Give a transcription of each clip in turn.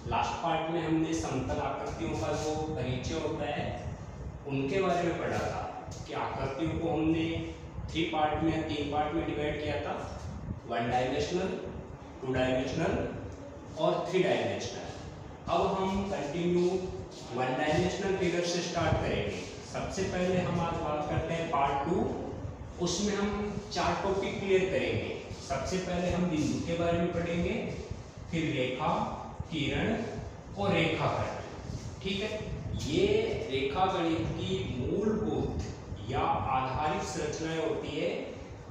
Last part में हमने समतल आकृतियों का जो परिचय होता है उनके बारे में पढ़ा था कि आकृतियों को हमने 3 पार्ट में 3 पार्ट में डिवाइड किया था, 1 डायमेंशनल, 2 डायमेंशनल और 3 डायमेंशनल। अब हम कंटिन्यू 1 डायमेंशनल फिगर से स्टार्ट करेंगे। सबसे पहले हम आज बात करते हैं पार्ट 2, उसमें हम 4 टॉपिक क्लियर करेंगे। सबसे पहले हम बिंदु के बारे में पढ़ेंगे, फिर रेखा, किरण और रेखाखंड। ठीक है, ये रेखा गणित की मूलभूत या आधारित संरचनाएं होती है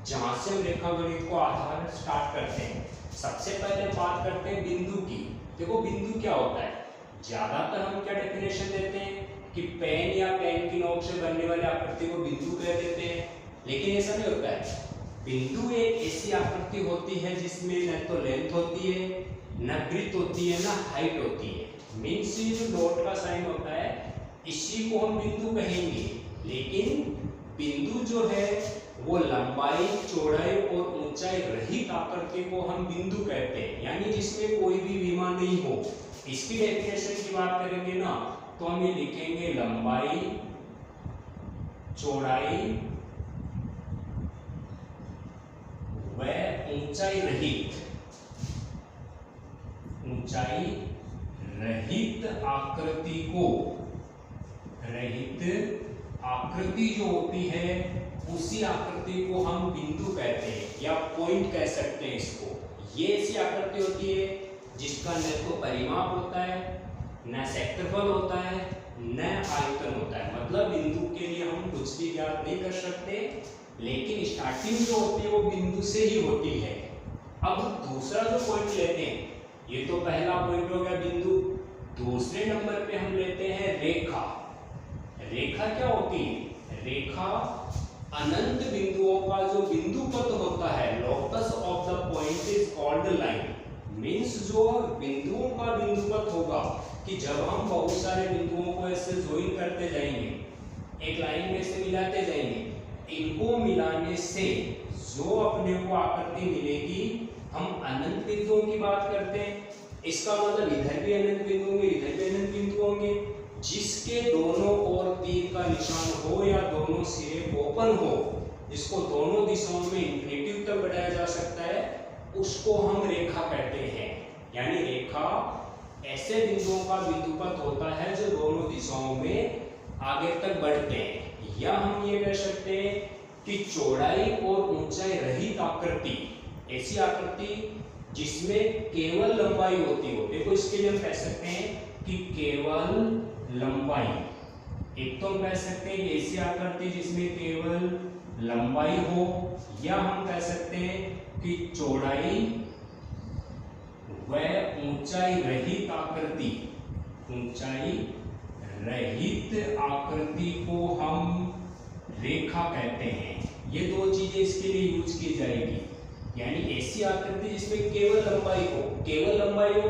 जहां से हम रेखा गणित को आधार स्टार्ट करते हैं। सबसे पहले बात करते हैं बिंदु की। देखो बिंदु क्या होता है, ज्यादातर हम क्या डेफिनेशन देते हैं कि पेन या पेन की नोक से बनने वाली आकृति को बिंदु कह देते हैं, लेकिन ऐसा नहीं होता है। बिंदु एक ऐसी आकृति होती है जिसमें न तो लेंथ होती है, न ब्रीथ होती है, न हाइट होती है। मीन्स ये जो डॉट का साइन होता है इसी को हम बिंदु कहेंगे, लेकिन बिंदु जो है वो लंबाई, चौड़ाई और ऊंचाई रहित आकृति को हम बिंदु कहते हैं, यानी जिसमें कोई भी विमा नहीं हो। इसकी डेफिनेशन की बात करेंगे ना तो हम ये लिखेंगे लंबाई, चौड़ाई व ऊंचाई रहित आकृति को, रहित आकृति जो होती है उसी आकृति को हम बिंदु कहते हैं या पॉइंट कह सकते हैं इसको। ये ऐसी आकृति होती है जिसका न तो परिमाप होता है, न क्षेत्रफल होता है, न आयतन होता है। मतलब बिंदु के लिए हम कुछ भी ज्ञात नहीं कर सकते, लेकिन स्टार्टिंग जो होती है वो बिंदु से ही होती है। अब दूसरा जो पॉइंट लेते हैं, ये तो पहला पॉइंट हो गया बिंदु। दूसरे नंबर पे हम लेते हैं रेखा। रेखा क्या होती है? रेखा अनंत बिंदुओं का जो बिंदु पथ होता है, locus of the point is called line. Means जो बिंदुओं का बिंदु पथ होगा कि जब हम बहुत सारे बिंदुओं को ऐसे ज्वाइन करते जाएंगे, एक लाइन में से मिलाते जाएंगे, इनको मिलाने से जो अपने को आकृति मिलेगी, हम अनंत बिंदुओं की बात करते हैं। इसका मतलब इधर भी अनंत बिंदु होंगे, इधर भी अनंत बिंदु होंगे। जिसके दोनों ओर तीर का निशान हो या दोनों सिरे ओपन हो, जिसको दोनों दिशाओं में इंफिनिटी तक बढ़ाया जा सकता है, उसको हम रेखा कहते हैं। यानी रेखा ऐसे बिंदुओं का बिंदुपथ होता है जो दोनों दिशाओं में आगे तक बढ़ते हैं। या हम ये कह सकते हैं कि चौड़ाई और ऊंचाई रहित आकृति, ऐसी आकृति जिसमें केवल लंबाई होती हो। देखो इसके लिए हम कह सकते हैं कि केवल लंबाई। एक तो हम कह सकते हैं ऐसी आकृति जिसमें केवल लंबाई हो, या हम कह सकते हैं कि चौड़ाई व ऊंचाई रहित आकृति, ऊंचाई रहित आकृति को हम रेखा कहते हैं। ये दो चीजें इसके लिए यूज की जाएगी। यानी ऐसी आकृति जिसमें केवल लंबाई हो, केवल लंबाई हो,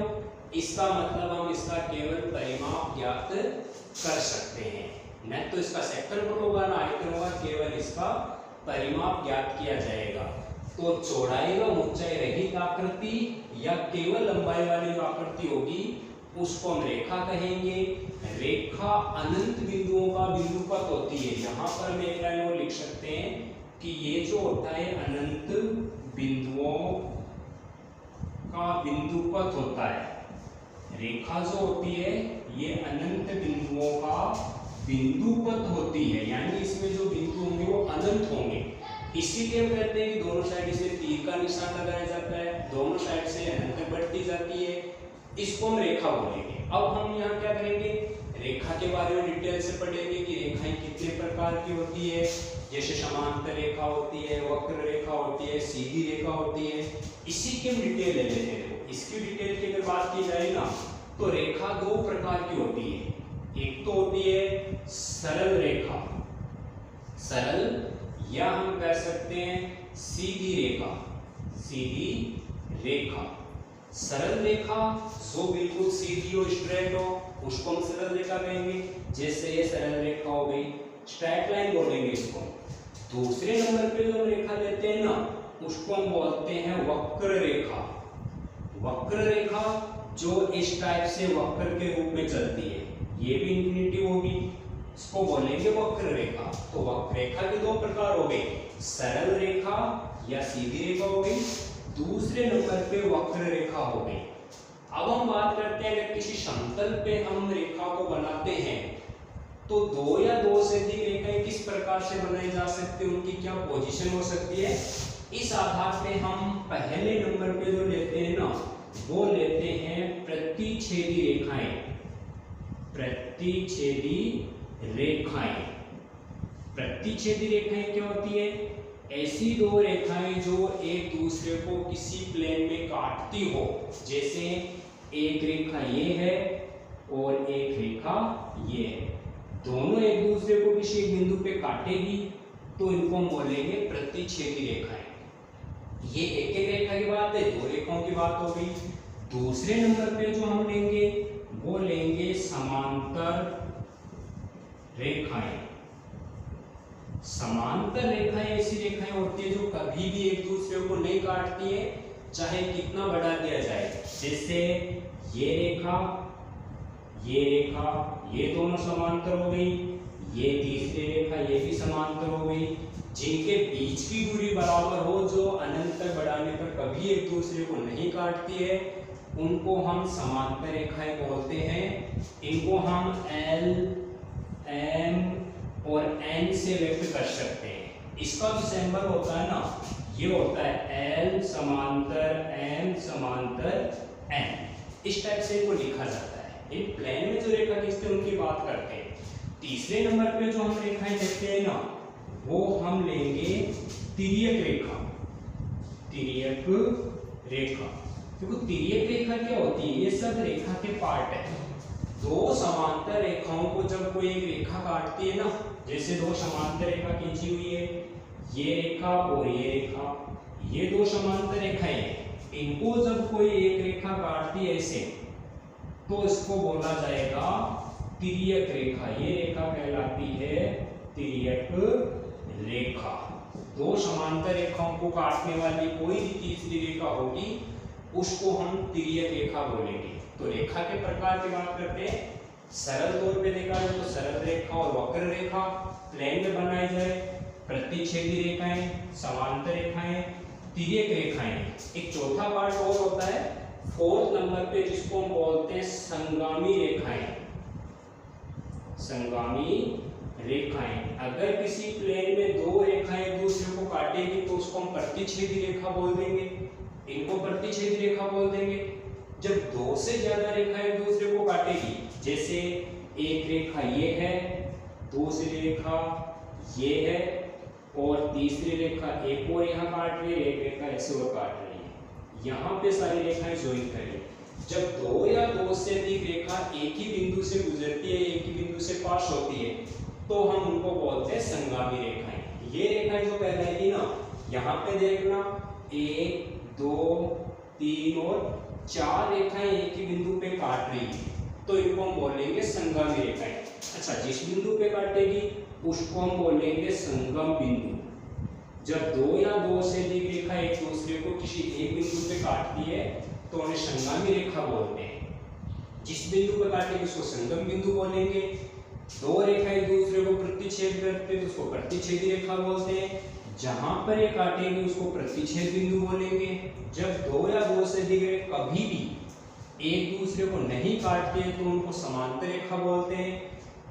इसका मतलब हम इसका केवल परिमाप ज्ञात कर सकते हैं। न तो इसका क्षेत्रफल होगा, ना आयतन होगा, केवल इसका परिमाप ज्ञात किया जाएगा। तो चौड़ाई व ऊंचाई रहित आकृति या केवल लंबाई वाली जो आकृति होगी उसको हम रेखा कहेंगे। रेखा अनंत बिंदुओं का बिंदुपथ होती है। यहाँ पर हम एक लाइन और लिख सकते हैं कि ये जो होता है अनंत बिंदुओं का बिंदुपथ होता है। रेखा जो होती है ये अनंत बिंदुओं का बिंदुपथ होती है, यानी इसमें जो बिंदु होंगे वो अनंत होंगे। इसीलिए हम कहते हैं कि दोनों साइड से तीर का निशान लगाया जाता है, दोनों साइड से अनंत तक बढ़ती जाती है। इसको हम रेखा बोलेंगे। अब हम यहाँ क्या करेंगे, रेखा के बारे में डिटेल से पढ़ेंगे कि रेखाएं कितने प्रकार की होती है। जैसे समांतर रेखा होती है, वक्र रेखा होती है, सीधी रेखा होती है। इसी की हम डिटेल ले लेते हैं। इसकी डिटेल की अगर बात की जाए ना तो रेखा 2 प्रकार की होती है। एक तो होती है सरल रेखा, सरल, या हम कह सकते हैं सीधी रेखा, सीधी रेखा। सरल रेखा जो बिल्कुल सीधी हो, स्ट्रेट हो, उसको हम सरल रेखा कहेंगे। जैसे ये सरल रेखा हो गई, स्ट्रेट लाइन बोलेंगे इसको। दूसरे नंबर पे जो रेखा लेते हैं ना उसको हम बोलते हैं वक्र रेखा। वक्र रेखा जो इस टाइप से वक्र के रूप में चलती है, ये भी इंफिनिटी होगी, इसको बोलेंगे वक्र रेखा। तो वक्र रेखा के दो प्रकार हो गए, सरल रेखा या सीधी रेखा हो गई, दूसरे नंबर पे वक्र रेखा हो गई। अब हम बात करते हैं अगर किसी समतल पे हम रेखा को बनाते हैं तो दो या दो से अधिक रेखाएं किस प्रकार से बनाई जा सकती है, उनकी क्या पोजीशन हो सकती है, इस आधार पे हम पहले नंबर पे जो लेते हैं ना वो लेते हैं प्रतिच्छेदी रेखाएं। प्रतिच्छेदी रेखाएं, प्रतिच्छेदी रेखाएं क्या होती है, ऐसी दो रेखाएं जो एक दूसरे को किसी प्लेन में काटती हो। जैसे एक रेखा ये है और एक रेखा ये है, दोनों एक दूसरे को किसी एक बिंदु पे काटेगी तो इनको हम बोलेंगे प्रतिच्छेदी रेखाएं। ये एक एक रेखा की बात है, दो रेखाओं की बात हो गई। दूसरे नंबर पे जो हम लेंगे वो लेंगे समांतर रेखाएं। समांतर रेखाएं ऐसी रेखाएं होती है जो कभी भी एक दूसरे को नहीं काटती है, चाहे कितना बढ़ा दिया जाए। जैसे ये रेखा, ये रेखा, ये दोनों समांतर हो गई, ये तीसरी रेखा ये भी समांतर हो गई। जिनके बीच की दूरी बराबर हो, जो अनंत तक बढ़ाने पर कभी एक दूसरे को नहीं काटती है, उनको हम समांतर रेखाएं बोलते हैं। इनको हम L, M और N से व्यक्त कर सकते हैं। इसका जो सिंबल होता है ना, ये होता है L समांतर M समांतर N। इस टाइप से इनको लिखा जाता है। इन प्लेन में जो रेखा खींचते हैं उनकी बात करते हैं। तीसरे नंबर पे जो हम रेखाएं देखते हैं ना, वो हम लेंगे तिर्यक रेखा। तिर्यक रेखा, देखो तिर्यक रेखा क्या होती है, ये सब रेखा के पार्ट है। दो समांतर रेखाओं को जब कोई एक रेखा काटती है ना, जैसे दो समांतर रेखा खींची हुई है, ये रेखा और ये रेखा, ये दो समांतर रेखाएं हैं, इनको जब कोई एक रेखा काटती है ऐसे, तो इसको बोला जाएगा तिर्यक रेखा। ये रेखा कहलाती है तिर्यक रेखा। दो समांतर रेखाओं को काटने वाली कोई भी तीसरी रेखा होगी उसको हम तिर्यक रेखा बोलेंगे। तो रेखा के प्रकार की बात करते हैं। सरल तौर पे देखा जाए तो सरल रेखा और वक्र रेखा प्लेन में बनाई जाए, प्रतिच्छेदी रेखाएं, समांतर रेखाएं, तिर्यक रेखाएं। एक चौथा पार्ट और होता है फोर्थ नंबर पे, जिसको हम बोलते हैं संगामी रेखाएं। संगामी रेखाएं, अगर किसी प्लेन में दो रेखाएं एक दूसरे को काटेगी तो उसको हम प्रतिच्छेदी रेखा बोल देंगे, इनको प्रतिच्छेदी रेखा बोल देंगे। जब दो से ज्यादा रेखाएं एक दूसरे को काटेगी, जैसे एक रेखा ये है, दूसरी रेखा ये है और तीसरी रेखा एक और यहाँ काट रही है, एक रेखा ऐसे और काट रही है, यहाँ पे सारी रेखाएं ज्वाइन करें। जब दो या दो से अधिक रेखा एक ही बिंदु से गुजरती है, एक ही बिंदु से पास होती है, तो हम उनको बोलते हैं संगामी रेखाएं। ये रेखाएं जो कहलाएगी ना, यहाँ पे देखना 1, 2, 3 और 4 रेखाएं एक ही बिंदु पे काट रही है, तो इनको हम बोलेंगे संगामी रेखाएं। अच्छा, जिस बिंदु पे काटेगी उसको हम बोलेंगे संगम बिंदु। जब दो या दो से अधिक रेखा एक दूसरे को किसी एक बिंदु पे काटती है तो उन्हें संगामी रेखा बोलते हैं। जिस बिंदु पे काटेगी उसको संगम बिंदु बोलेंगे। दो रेखा एक दूसरे को प्रतिच्छेद करते हैं तो उसको प्रतिच्छेदी रेखा बोलते हैं। जहां पर ये काटेगी उसको प्रतिच्छेद बिंदु बोलेंगे। जब दो या दो से अधिक रेखा कभी भी एक दूसरे को नहीं काटते हैं तो उनको समांतर रेखा बोलते हैं।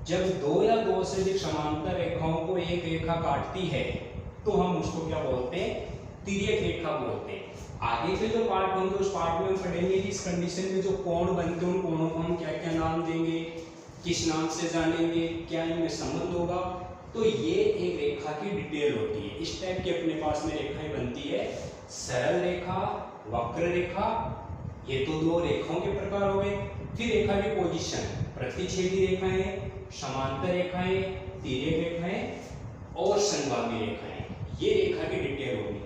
जब दो या दो से अधिक समांतर रेखाओं को एक रेखा काटती है तो हम उसको क्या बोलते हैं, तिर्यक रेखा बोलते हैं। आगे के जो पार्ट होंगे उस पार्ट में हम पढ़ेंगे कि इस कंडीशन में जो कोण बनते हैं उन कोणों को हम क्या क्या नाम देंगे, किस नाम से जानेंगे, क्या इनमें संबंध होगा। तो ये एक रेखा की डिटेल होती है। इस टाइप की अपने पास में रेखाएं बनती है, सरल रेखा, वक्र रेखा, ये तो दो रेखाओं के प्रकार हो गए। फिर रेखा की पोजीशन, प्रतिच्छेदी रेखाएं, समांतर रेखाएं, तिर्यक रेखाएं और संगामी रेखाएं, ये रेखा की डिटेल होगी।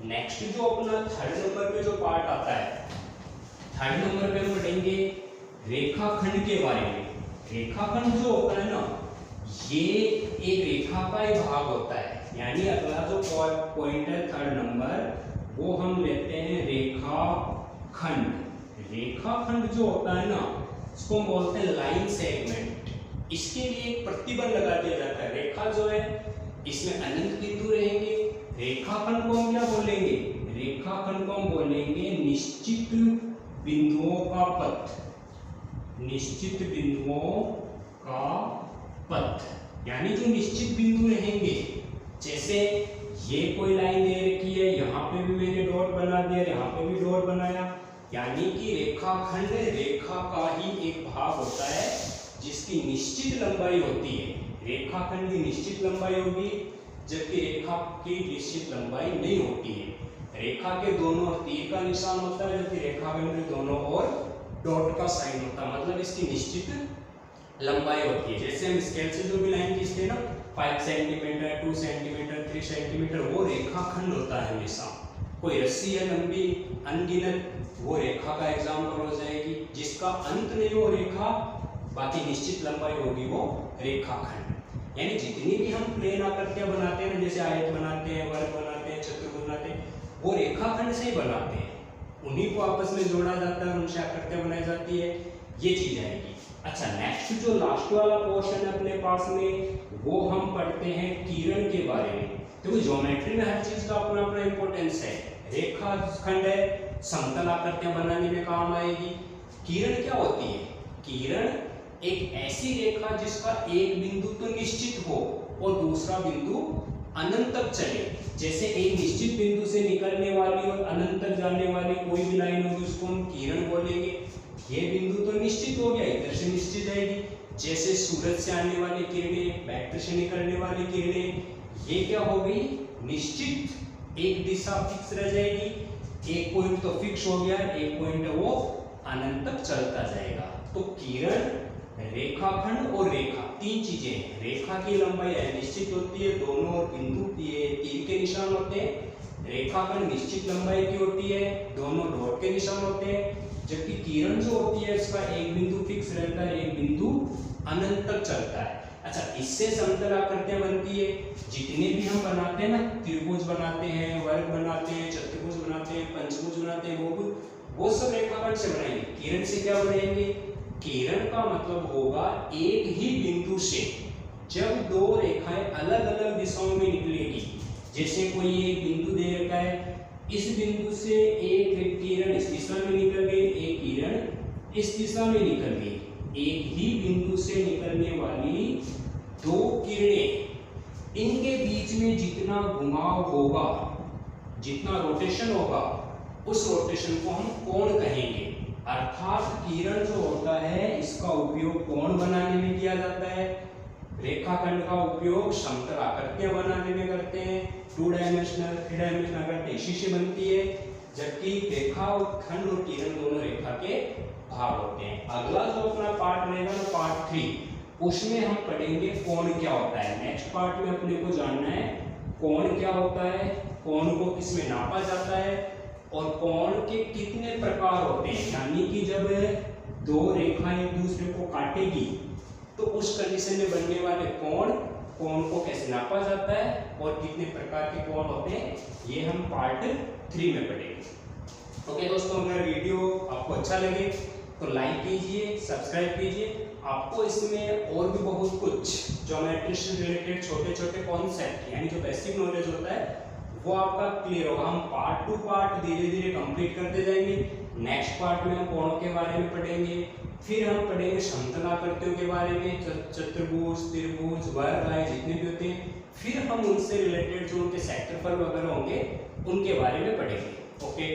नेक्स्ट जो अपना थर्ड नंबर पे जो पार्ट आता है, थर्ड नंबर पे हम पढ़ेंगे रेखाखंड के बारे में। रेखाखंड जो होता है ना, ये एक रेखा का ही भाग होता है। यानी अगला जो पॉइंट है थर्ड नंबर, वो हम लेते हैं रेखाखंड। रेखाखंड जो होता है ना, इसको हम बोलते हैं लाइन सेगमेंट। इसके लिए एक प्रतिबल लगा दिया जाता है। रेखा जो है इसमें अनंत बिंदु रहेंगे। रेखाखंड को हम क्या बोलेंगे? रेखाखंड को हम बोलेंगे निश्चित बिंदुओं का पथ। निश्चित बिंदुओं का पथ यानी जो निश्चित बिंदु रहेंगे, जैसे ये कोई लाइन दे रखी है, यहाँ पे भी मैंने डॉट बना दिया, यहाँ पे भी डॉट बनाया, यानी कि रेखाखंड रेखा का ही एक भाग होता है जिसकी निश्चित लंबाई होती है। रेखाखंड की निश्चित लंबाई होगी, जबकि रेखा की निश्चित लंबाई नहीं होती है। रेखा के दोनों ओर तीर का निशान होता है, जबकि रेखाखंड के दोनों ओर डॉट का साइन होता है, मतलब इसकी निश्चित लंबाई होती है। जैसे हम स्केल से जो भी लाइन खींचते हैं ना, 5 सेंटीमीटर, 2 सेंटीमीटर, 3 सेंटीमीटर, वो रेखाखंड होता है हमेशा। कोई रस्सी है लंबी अनगिनत, वो रेखा का एग्जाम्पल हो जाएगी। जिसका अंत नहीं हो रेखा, बाकी निश्चित लंबाई होगी, वो रेखाखंड। यानी जितनी भी हम प्लेन आकृतियां बनाते हैं, जैसे आयत बनाते हैं, वर्ग बनाते हैं, चतुर्भुज बनाते हैं, वो रेखाखंड से ही बनाते हैं। उन्हीं को आपस में जोड़ा जाता है, उनसे आकृतियां बनाई जाती है, ये चीज आएगी। अच्छा, नेक्स्ट जो लास्ट वाला पोर्शन है अपने पास में, वो हम पढ़ते हैं किरण के बारे में। तो ज्योमेट्री में हर चीज का अपना अपना इंपॉर्टेंस है। रेखाखंड है, समतल आकृतियां बनाने में काम आएगी। किरण क्या होती है? किरण एक ऐसी रेखा जिसका एक बिंदु तो निश्चित हो और दूसरा बिंदु अनंत तक चले। जैसे एक निश्चित बिंदु से निकलने वाली और अनंत तक जाने वाली कोई भी लाइन होगी, उसको हम किरण बोलेंगे। ये बिंदु तो निश्चित हो गया, इधर से निश्चित जाएगी। जैसे सूरज से आने वाली किरणें, वेक्टर से निकलने वाली किरणें, ये क्या हो गई? निश्चित, एक दिशा फिक्स रह जाएगी। एक पॉइंट तो फिक्स हो गया, एक पॉइंट वो अनंत तक चलता जाएगा। तो किरण, रेखाखंड और रेखा, तीन चीजें हैं। रेखा की लंबाई निश्चित होती है, दोनों ओर बिंदु तीर के निशान होते हैं। रेखाखंड निश्चित लंबाई की होती है, दोनों डॉट के निशान होते हैं। जबकि किरण जो होती है इसका एक बिंदु फिक्स रहता है, एक बिंदु अनंत तक चलता है। अच्छा, इससे समतल आकृतियां बनती है। जितने भी हम बनाते हैं ना, त्रिभुज बनाते हैं, वर्ग बनाते हैं, चतुर्भुज बनाते हैं, पंचभुज बनाते हैं, वो सब रेखाखंड से बनाएंगे। किरण से क्या बनाएंगे? किरण का मतलब होगा एक ही बिंदु से जब दो रेखाएं अलग अलग दिशाओं में निकलेगी। जैसे कोई एक बिंदु दे रखा है, इस बिंदु से एक किरण इस दिशा में निकल गई, एक किरण इस दिशा में निकल गई। एक ही बिंदु से निकलने वाली दो किरणें, इनके बीच में जितना घुमाव होगा, जितना रोटेशन होगा, उस रोटेशन को हम कोण कहेंगे। अर्थात किरण जो होता है इसका उपयोग कोण बनाने में किया जाता है। रेखाखंड का उपयोग समतल आकृतियां बनाने में करते हैं। 2 डायमेंशनल 3 डायमेंशनल आकृति इसी से बनती है। जबकि रेखाखंड और किरण दोनों रेखा के भाग होते हैं। अगला जो अपना पार्ट रहेगा ना, पार्ट 3, उसमें हम पढ़ेंगे कोण क्या होता है। नेक्स्ट पार्ट में अपने को जानना है कोण क्या होता है, कोण को किसमें नापा जाता है और कोण के कितने प्रकार होते हैं। यानी कि जब दो रेखाएं एक दूसरे को काटेगी तो उस कंडीशन में बनने वाले कोण को कैसे नापा जाता है और कितने प्रकार के कोण होते हैं, ये हम पार्ट 3 में पढ़ेंगे। ओके दोस्तों, अगर वीडियो आपको अच्छा लगे तो लाइक कीजिए, सब्सक्राइब कीजिए। आपको इसमें और भी बहुत कुछ ज्योमेट्री से रिलेटेड छोटे छोटे कॉन्सेप्ट, यानी जो बेसिक नॉलेज होता है, वो आपका क्लियर होगा। हम पार्ट टू पार्ट धीरे धीरे कंप्लीट करते जाएंगे। नेक्स्ट पार्ट में हम कोणों के बारे में पढ़ेंगे, फिर हम पढ़ेंगे समतल आकृतियों के बारे में, चतुर्भुज, त्रिभुज, वर्ग आय जितने भी होते हैं, फिर हम उनसे रिलेटेड जो उनके सेक्टरफल वगैरह होंगे उनके बारे में पढ़ेंगे। ओके।